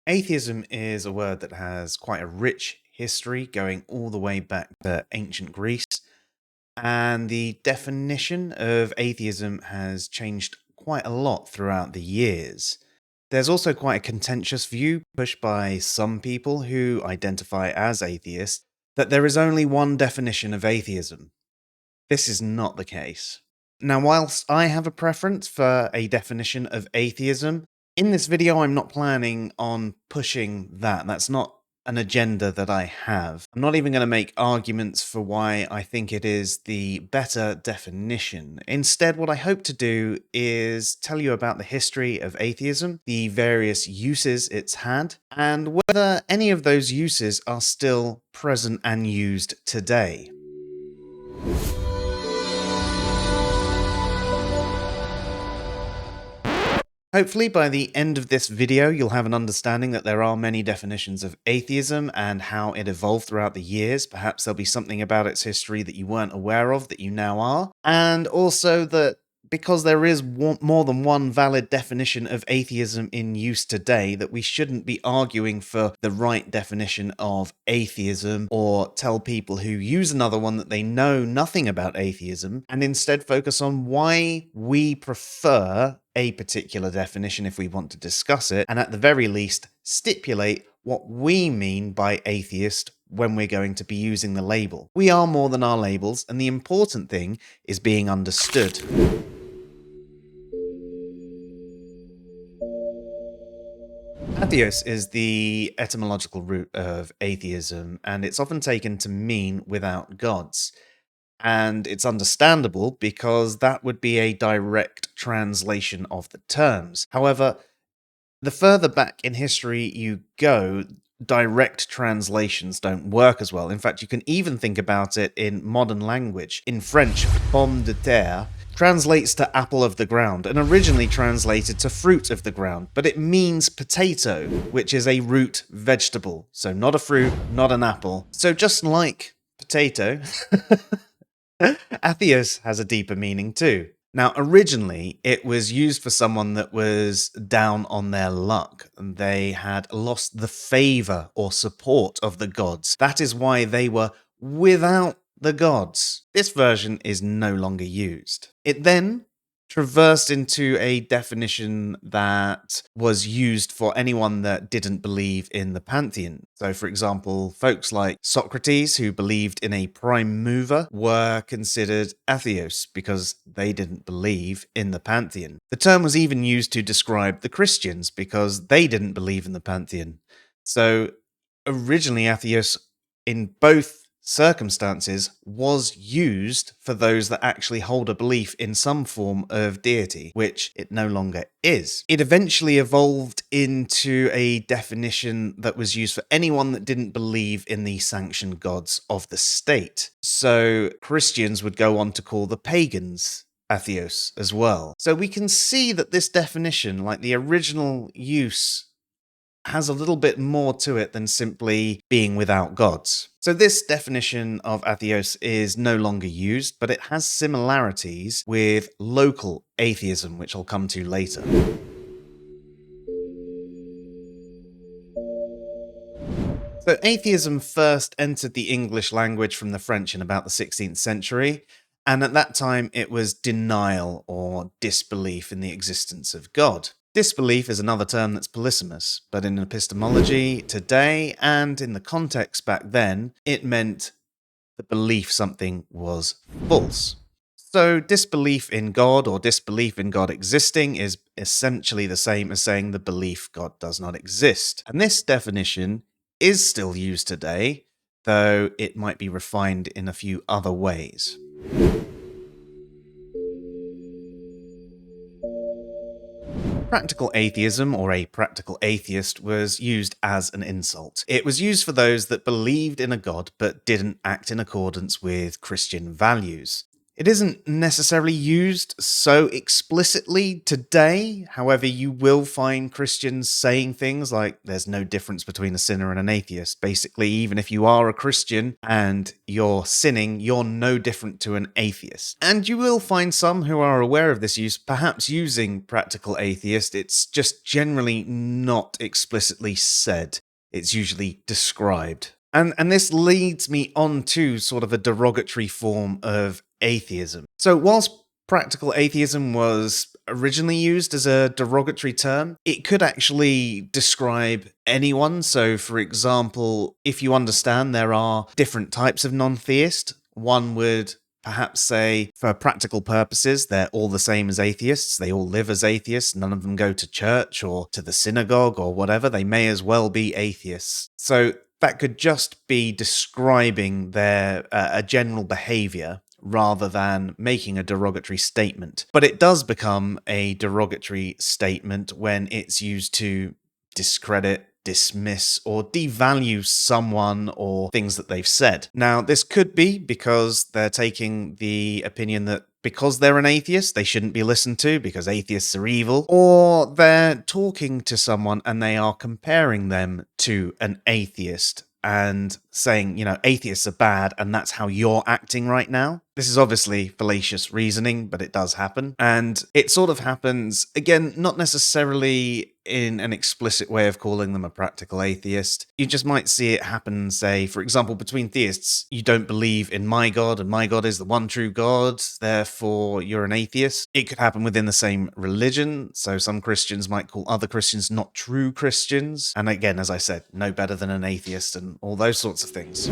Atheism is a word that has quite a rich history going all the way back to ancient Greece, and the definition of atheism has changed quite a lot throughout the years. There's also quite a contentious view pushed by some people who identify as atheists that there is only one definition of atheism. This is not the case. Now, whilst I have a preference for a definition of atheism, in this video I'm not planning on pushing that. That's not an agenda that I have. I'm not even going to make arguments for why I think it is the better definition. Instead, what I hope to do is tell you about the history of atheism, the various uses it's had, and whether any of those uses are still present and used today. Hopefully by the end of this video you'll have an understanding that there are many definitions of atheism and how it evolved throughout the years. Perhaps there'll be something about its history that you weren't aware of that you now are. And also that because there is more than one valid definition of atheism in use today, that we shouldn't be arguing for the right definition of atheism or tell people who use another one that they know nothing about atheism, and instead focus on why we prefer a particular definition if we want to discuss it, and at the very least stipulate what we mean by atheist when we're going to be using the label. We are more than our labels, and the important thing is being understood. Atheos is the etymological root of atheism, and it's often taken to mean without gods. And it's understandable because that would be a direct translation of the terms. However, the further back in history you go, direct translations don't work as well. In fact, you can even think about it in modern language. In French, pomme de terre translates to apple of the ground and originally translated to fruit of the ground, but it means potato, which is a root vegetable. So not a fruit, not an apple. So just like potato, Atheos has a deeper meaning too. Now, originally, it was used for someone that was down on their luck. They had lost the favor or support of the gods. That is why they were without the gods. This version is no longer used. It then traversed into a definition that was used for anyone that didn't believe in the Pantheon. So, for example, folks like Socrates, who believed in a prime mover, were considered atheos because they didn't believe in the Pantheon. The term was even used to describe the Christians because they didn't believe in the Pantheon. So, originally, atheos in both circumstances was used for those that actually hold a belief in some form of deity, which it no longer is. It eventually evolved into a definition that was used for anyone that didn't believe in the sanctioned gods of the state. So Christians would go on to call the pagans atheos as well. So we can see that this definition, like the original use, has a little bit more to it than simply being without gods. So this definition of atheos is no longer used, but it has similarities with local atheism, which I'll come to later. So atheism first entered the English language from the French in about the 16th century, and at that time it was denial or disbelief in the existence of God. Disbelief is another term that's Polysemous, but in epistemology today and in the context back then, it meant the belief something was false. So disbelief in God or disbelief in God existing is essentially the same as saying the belief God does not exist. And this definition is still used today, though it might be refined in a few other ways. Practical atheism, or a practical atheist, was used as an insult. It was used for those that believed in a god but didn't act in accordance with Christian values. It isn't necessarily used so explicitly today. However, you will find Christians saying things like there's no difference between a sinner and an atheist. Basically, even if you are a Christian and you're sinning, you're no different to an atheist. And you will find some who are aware of this use, perhaps using practical atheist. It's just generally not explicitly said. It's usually described. And this leads me on to sort of a derogatory form of atheism. So whilst practical atheism was originally used as a derogatory term, it could actually describe anyone. So for example, if you understand there are different types of non-theist, one would perhaps say, for practical purposes, they're all the same as atheists. They all live as atheists. None of them go to church or to the synagogue or whatever. They may as well be atheists. So that could just be describing their a general behavior rather than making a derogatory statement. But it does become a derogatory statement when it's used to discredit, dismiss, or devalue someone or things that they've said. Now, this could be because they're taking the opinion that because they're an atheist, they shouldn't be listened to because atheists are evil, or they're talking to someone and they are comparing them to an atheist and saying, you know, atheists are bad and that's how you're acting right now. This is obviously fallacious reasoning, but it does happen. And it sort of happens, again, not necessarily in an explicit way of calling them a practical atheist. You just might see it happen, say, for example, between theists. You don't believe in my God and my God is the one true God, therefore you're an atheist. It could happen within the same religion. So some Christians might call other Christians not true Christians. And again, as I said, no better than an atheist and all those sorts of things.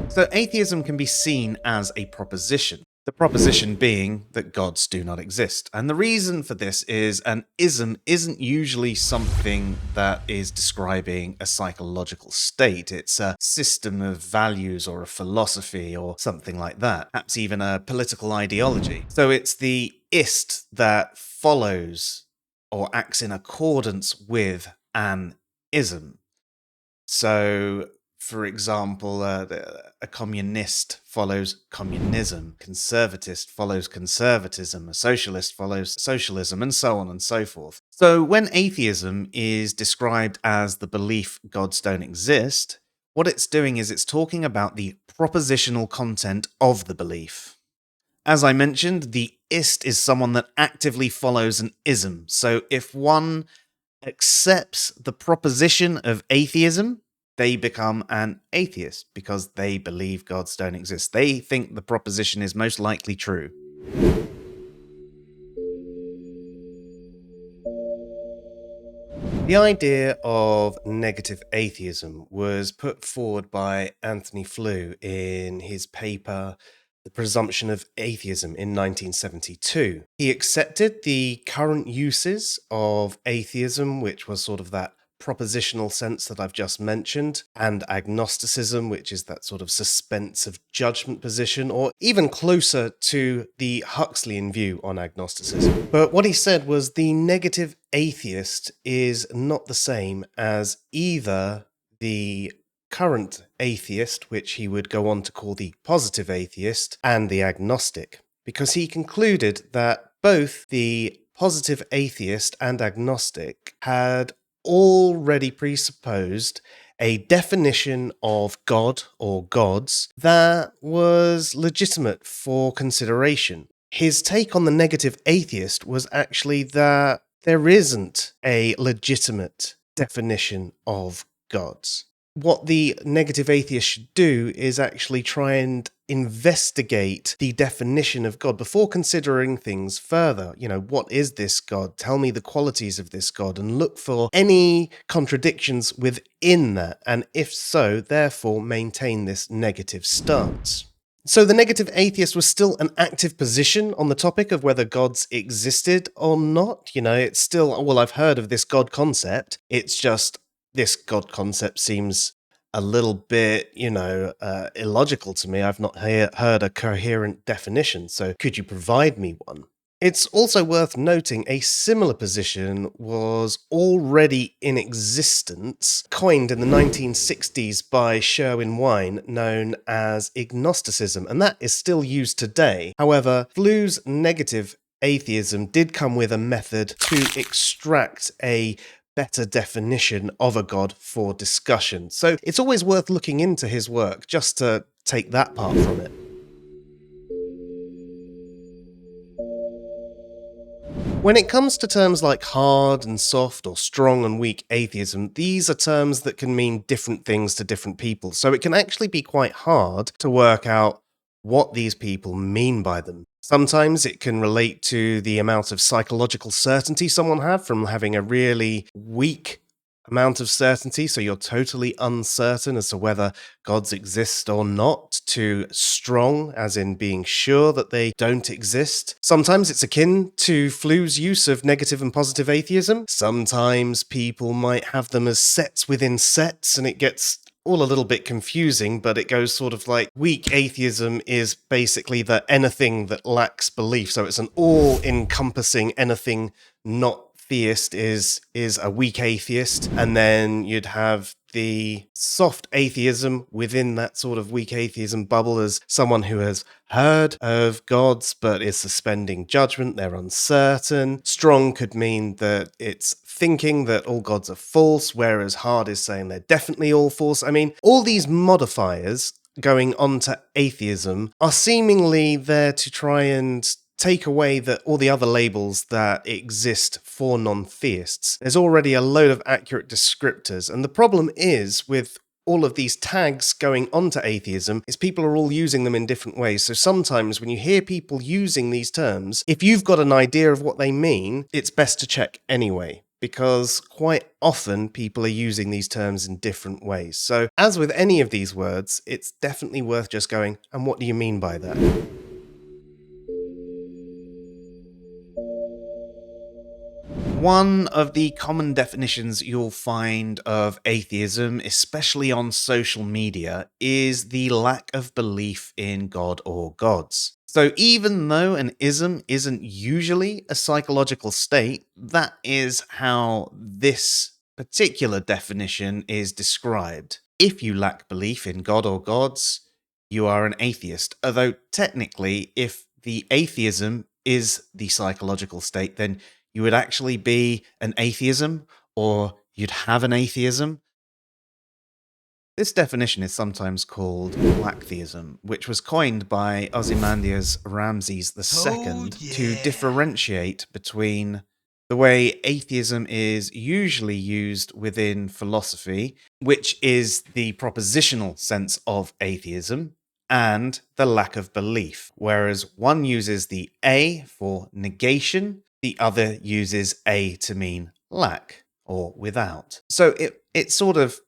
So atheism can be seen as a proposition. The proposition being that gods do not exist. And the reason for this is an ism isn't usually something that is describing a psychological state. It's a system of values or a philosophy or something like that. Perhaps even a political ideology. So it's the ist that follows or acts in accordance with an ism. So, for example, a communist follows communism, conservatist follows conservatism, a socialist follows socialism, and so on and so forth. So when atheism is described as the belief gods don't exist, what it's doing is it's talking about the propositional content of the belief. As I mentioned, the ist is someone that actively follows an ism. So if one accepts the proposition of atheism, they become an atheist because they believe gods don't exist. They think the proposition is most likely true. The idea of negative atheism was put forward by Anthony Flew in his paper The Presumption of Atheism in 1972. He accepted the current uses of atheism, which was sort of that propositional sense that I've just mentioned, and agnosticism, which is that sort of suspense of judgment position, or even closer to the Huxleyan view on agnosticism. But what he said was the negative atheist is not the same as either the current atheist, which he would go on to call the positive atheist, and the agnostic, because he concluded that both the positive atheist and agnostic had already presupposed a definition of God or gods that was legitimate for consideration. His take on the negative atheist was actually that there isn't a legitimate definition of gods. What the negative atheist should do is actually try and investigate the definition of God before considering things further. You know, what is this God? Tell me the qualities of this God, and look for any contradictions within that. And if so, therefore maintain this negative stance. So the negative atheist was still an active position on the topic of whether gods existed or not. You know, it's still, well, I've heard of this God concept. It's just, this God concept seems a little bit, illogical to me. I've not heard a coherent definition, so could you provide me one? It's also worth noting a similar position was already in existence, coined in the 1960s by Sherwin Wine, known as agnosticism, and that is still used today. However, Flu's negative atheism did come with a method to extract a better definition of a god for discussion. So it's always worth looking into his work just to take that part from it. When it comes to terms like hard and soft or strong and weak atheism, these are terms that can mean different things to different people. So it can actually be quite hard to work out what these people mean by them. Sometimes it can relate to the amount of psychological certainty someone had from having a really weak amount of certainty, so you're totally uncertain as to whether gods exist or not, to strong, as in being sure that they don't exist. Sometimes it's akin to Flu's use of negative and positive atheism. Sometimes people might have them as sets within sets, and it gets all a little bit confusing, but it goes sort of like weak atheism is basically the anything that lacks belief. So it's an all-encompassing anything not theist is a weak atheist, and then you'd have the soft atheism within that sort of weak atheism bubble as someone who has heard of gods but is suspending judgment, they're uncertain. Strong could mean that it's thinking that all gods are false, whereas hard is saying they're definitely all false. I mean, all these modifiers going on to atheism are seemingly there to try and take away all the other labels that exist for non-theists. There's already a load of accurate descriptors, and the problem is with all of these tags going onto atheism is people are all using them in different ways. So sometimes when you hear people using these terms, if you've got an idea of what they mean, it's best to check anyway, because quite often people are using these terms in different ways. So as with any of these words, it's definitely worth just going, and what do you mean by that? One of the common definitions you'll find of atheism, especially on social media, is the lack of belief in God or gods. So even though an ism isn't usually a psychological state, that is how this particular definition is described. If you lack belief in God or gods, you are an atheist. Although technically, if the atheism is the psychological state, then you would actually be an atheism, or you'd have an atheism. This definition is sometimes called Lacktheism, which was coined by Ozymandias Ramses II to differentiate between the way atheism is usually used within philosophy, which is the propositional sense of atheism, and the lack of belief, whereas one uses the A for negation, the other uses A to mean lack or without. So it sort of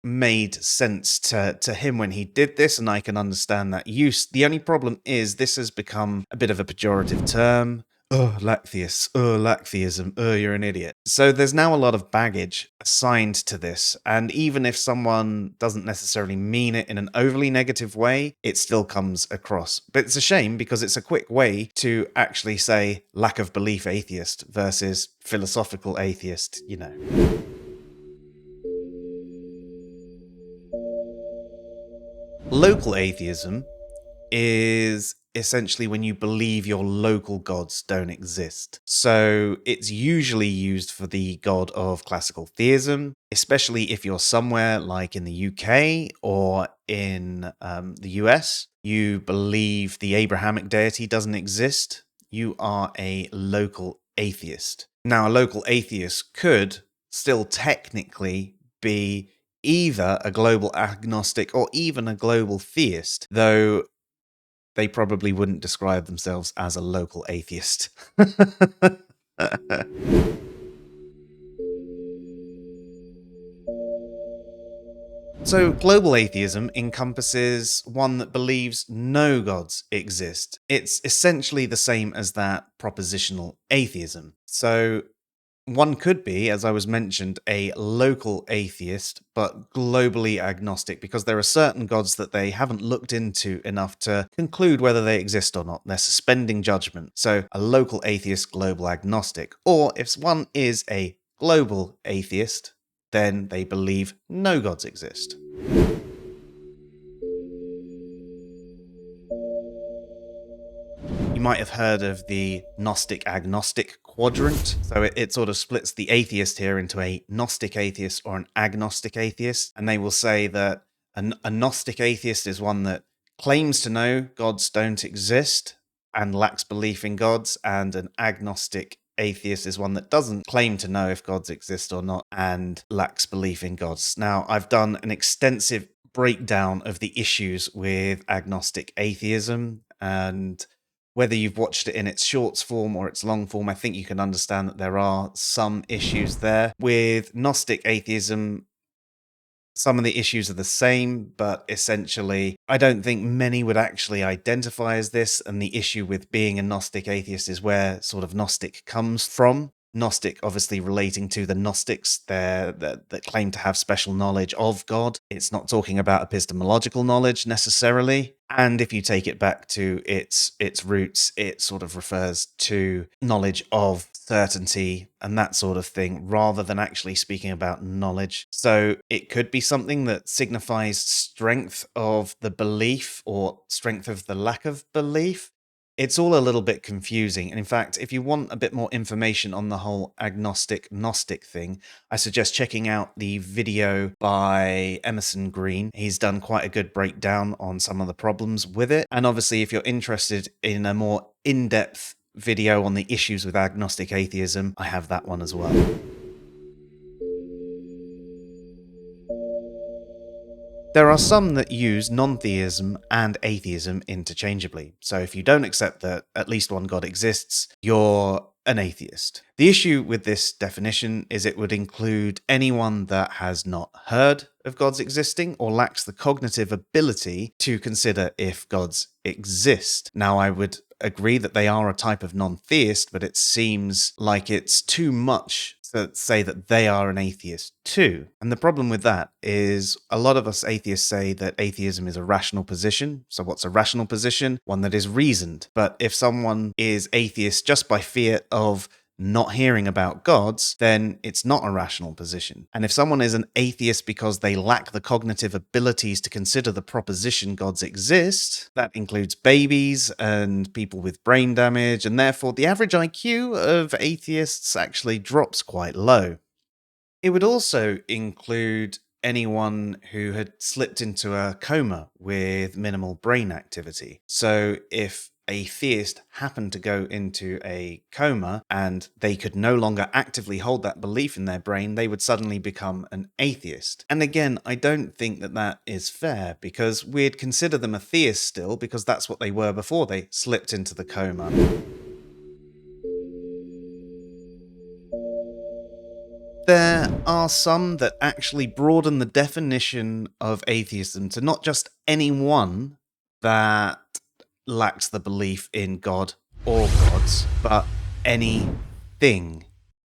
made sense to him when he did this, and I can understand that use. The only problem is this has become a bit of a pejorative term. Oh, Lacktheist. Oh, Lacktheism. Oh, you're an idiot. So there's now a lot of baggage assigned to this, and even if someone doesn't necessarily mean it in an overly negative way, it still comes across. But it's a shame because it's a quick way to actually say lack of belief atheist versus philosophical atheist, you know. Local atheism is essentially when you believe your local gods don't exist. So it's usually used for the god of classical theism, especially if you're somewhere like in the UK or in the US. You believe the Abrahamic deity doesn't exist. You are a local atheist. Now, a local atheist could still technically be either a global agnostic or even a global theist, though they probably wouldn't describe themselves as a local atheist. So, global atheism encompasses one that believes no gods exist. It's essentially the same as that propositional atheism. So, One could be, as I was mentioned, a local atheist, but globally agnostic, because there are certain gods that they haven't looked into enough to conclude whether they exist or not. They're suspending judgment. So a local atheist, global agnostic. Or if one is a global atheist, then they believe no gods exist. You might have heard of the Gnostic agnostic quadrant. So it sort of splits the atheist here into a Gnostic atheist or an agnostic atheist. And they will say that a Gnostic atheist is one that claims to know gods don't exist and lacks belief in gods, and an agnostic atheist is one that doesn't claim to know if gods exist or not and lacks belief in gods. Now, I've done an extensive breakdown of the issues with agnostic atheism, and whether you've watched it in its shorts form or its long form, I think you can understand that there are some issues there. With Gnostic atheism, some of the issues are the same, but essentially, I don't think many would actually identify as this. And the issue with being a Gnostic atheist is where sort of Gnostic comes from. Gnostic, obviously relating to the Gnostics that claim to have special knowledge of God. It's not talking about epistemological knowledge necessarily. And if you take it back to its roots, it sort of refers to knowledge of certainty and that sort of thing, rather than actually speaking about knowledge. So it could be something that signifies strength of the belief or strength of the lack of belief. It's all a little bit confusing. And in fact, if you want a bit more information on the whole agnostic-Gnostic thing, I suggest checking out the video by Emerson Green. He's done quite a good breakdown on some of the problems with it. And obviously, if you're interested in a more in-depth video on the issues with agnostic atheism, I have that one as well. There are some that use nontheism and atheism interchangeably. So if you don't accept that at least one God exists, you're an atheist. The issue with this definition is it would include anyone that has not heard of gods existing or lacks the cognitive ability to consider if gods exist. Now, I would agree that they are a type of non-theist, but it seems like it's too much to say that they are an atheist too. And the problem with that is a lot of us atheists say that atheism is a rational position. So what's a rational position? One that is reasoned. But if someone is atheist just by fear of not hearing about gods, then it's not a rational position. And if someone is an atheist because they lack the cognitive abilities to consider the proposition gods exist, that includes babies and people with brain damage, and therefore the average IQ of atheists actually drops quite low. It would also include anyone who had slipped into a coma with minimal brain activity. So if a theist happened to go into a coma and they could no longer actively hold that belief in their brain, they would suddenly become an atheist. And again, I don't think that that is fair, because we'd consider them a theist still, because that's what they were before they slipped into the coma. There are some that actually broaden the definition of atheism to not just anyone that lacks the belief in God or gods, but anything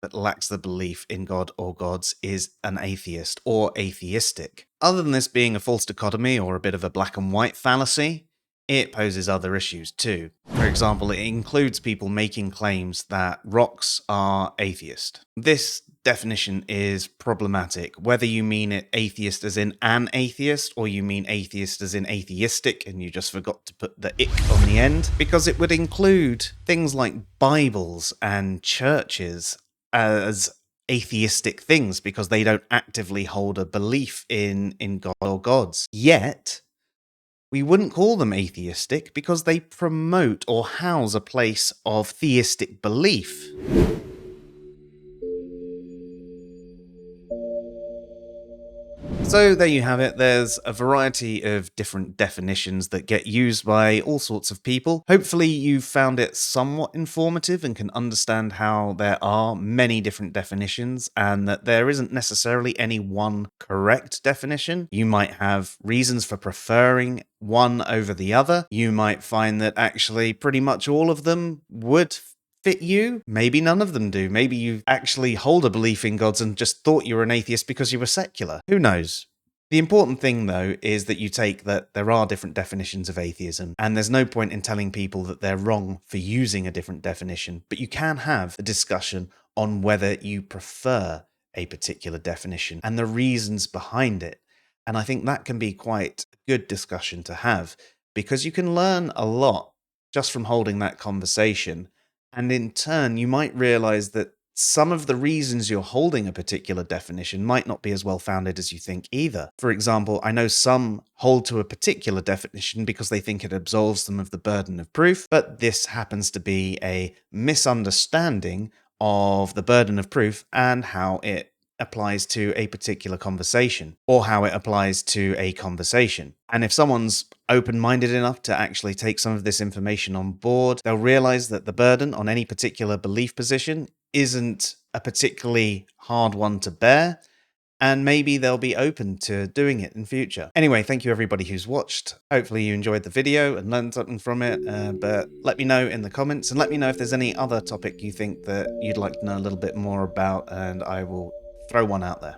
that lacks the belief in God or gods is an atheist or atheistic. Other than this being a false dichotomy or a bit of a black and white fallacy, it poses other issues too. For example, it includes people making claims that rocks are atheist. This definition is problematic, whether you mean it atheist as in an atheist, or you mean atheist as in atheistic and you just forgot to put the ick on the end, because it would include things like Bibles and churches as atheistic things because they don't actively hold a belief in God or gods. Yet, we wouldn't call them atheistic because they promote or house a place of theistic belief. So there you have it. There's a variety of different definitions that get used by all sorts of people. Hopefully you found it somewhat informative and can understand how there are many different definitions and that there isn't necessarily any one correct definition. You might have reasons for preferring one over the other. You might find that actually pretty much all of them would fit you. Maybe none of them do. Maybe you actually hold a belief in gods and just thought you were an atheist because you were secular. Who knows? The important thing, though, is that you take that there are different definitions of atheism, and there's no point in telling people that they're wrong for using a different definition, but you can have a discussion on whether you prefer a particular definition and the reasons behind it. And I think that can be quite a good discussion to have, because you can learn a lot just from holding that conversation. And in turn, you might realize that some of the reasons you're holding a particular definition might not be as well founded as you think either. For example, I know some hold to a particular definition because they think it absolves them of the burden of proof, but this happens to be a misunderstanding of the burden of proof and how it applies to a particular conversation, or how it applies to a conversation. And if someone's open-minded enough to actually take some of this information on board, they'll realize that the burden on any particular belief position isn't a particularly hard one to bear, and maybe they'll be open to doing it in future. Anyway, thank you everybody who's watched. Hopefully you enjoyed the video and learned something from it, but let me know in the comments, and let me know if there's any other topic you think that you'd like to know a little bit more about, and I will throw one out there.